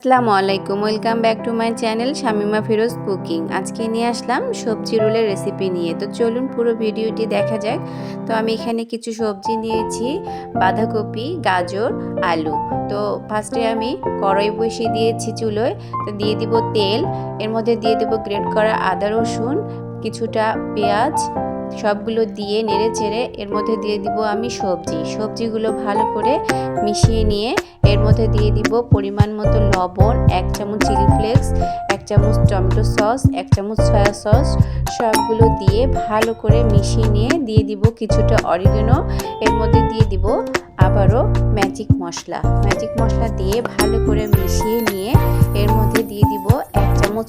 আসসালামু আলাইকুম, welcome back to my channel Shamima Firoz cooking. আজকে নিয়ে আসলাম সবজি রোলের রেসিপি নিয়ে। তো চলুন পুরো ভিডিওটি দেখা যাক। তো আমি এখানে কিছু সবজি নিয়েছি, বাঁধাকপি, গাজর, আলু। তো ফার্স্টে আমি কড়াই বসিয়ে দিয়েছি চুলোয়। তো দিয়ে দিব তেল, এর মধ্যে দিয়ে দেব গ্রেট করা আদা রসুন, কিছুটা পেঁয়াজ, সবগুলো দিয়ে নেড়ে চেড়ে এর মধ্যে দিয়ে দিব আমি সবজিগুলো ভালো করে মিশিয়ে নিয়ে এর মধ্যে দিয়ে দিব পরিমাণ মতো লবণ, 1 চামচ চিলি ফ্লেক্স, 1 চামচ টমেটো সস, 1 চামচ সয়া সস, সবগুলো দিয়ে ভালো করে মিশিয়ে নিয়ে দিয়ে দিব কিছুটা অরিগানো। এর মধ্যে দিয়ে দিব আবারও ম্যাজিক মশলা দিয়ে ভালো করে মিশিয়ে নিয়ে এর মধ্যে দিয়ে দিব 1 চামচ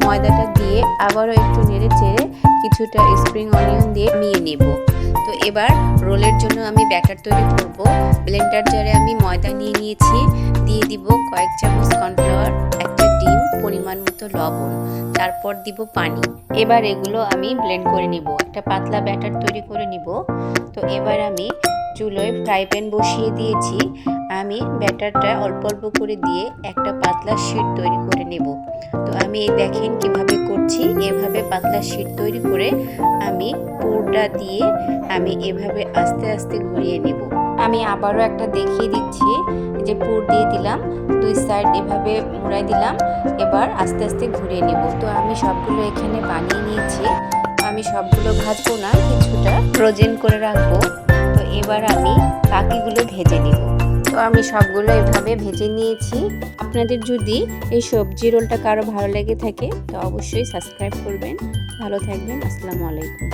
ময়দাটা দিয়ে আবারও একটু নেড়ে চেড়ে কিছুটা স্প্রিং অনিয়ন দিয়ে মিয়ে নেব। তো এবার রোলের জন্য আমি ব্যাটার তৈরি করব। ব্লেন্ডার জারে আমি ময়দা নিয়ে নিয়েছি, দিয়ে দিব কয়েক চামচ কর্নফ্লাওয়ার, একটা ডিম, পরিমাণ মতো লবণ, তারপর দিব পানি। এবার এগুলো আমি ব্লেন্ড করে নিব, একটা পাতলা ব্যাটার তৈরি করে নিব। তো এবার আমি চুলোয় ফ্রাই প্যান বসিয়ে দিয়েছি। আমি ব্যাটারটা অল্প অল্প করে দিয়ে একটা পাতলা শীট তৈরি করে নেব। তো আমি দেখেন কিভাবে করছি, এভাবে পাতলা শীট তৈরি করে আমি পুরটা দিয়ে আমি এভাবে আস্তে আস্তে ঘুরিয়ে নেব। আমি আবারও একটা দেখিয়ে দিচ্ছি, যে পুর দিয়ে দিলাম, 2 সাইড এভাবে মুড়াই দিলাম, এবার আস্তে আস্তে ঘুরিয়ে নেব। তো আমি সবগুলো এখানে বানিয়ে নিয়েছি। আমি সবগুলো ভাজবো না, কিছুটা ফ্রোজেন করে রাখবো। তো এবার আমি বাকিগুলো ভেজে নিব। তো আমি সবগুলো এভাবে ভেজে নিয়েছি। আপনাদের যদি এই সবজি রোলটা কারো ভালো লেগে থাকে তো অবশ্যই সাবস্ক্রাইব করবেন। ভালো থাকবেন। আসসালামু আলাইকুম।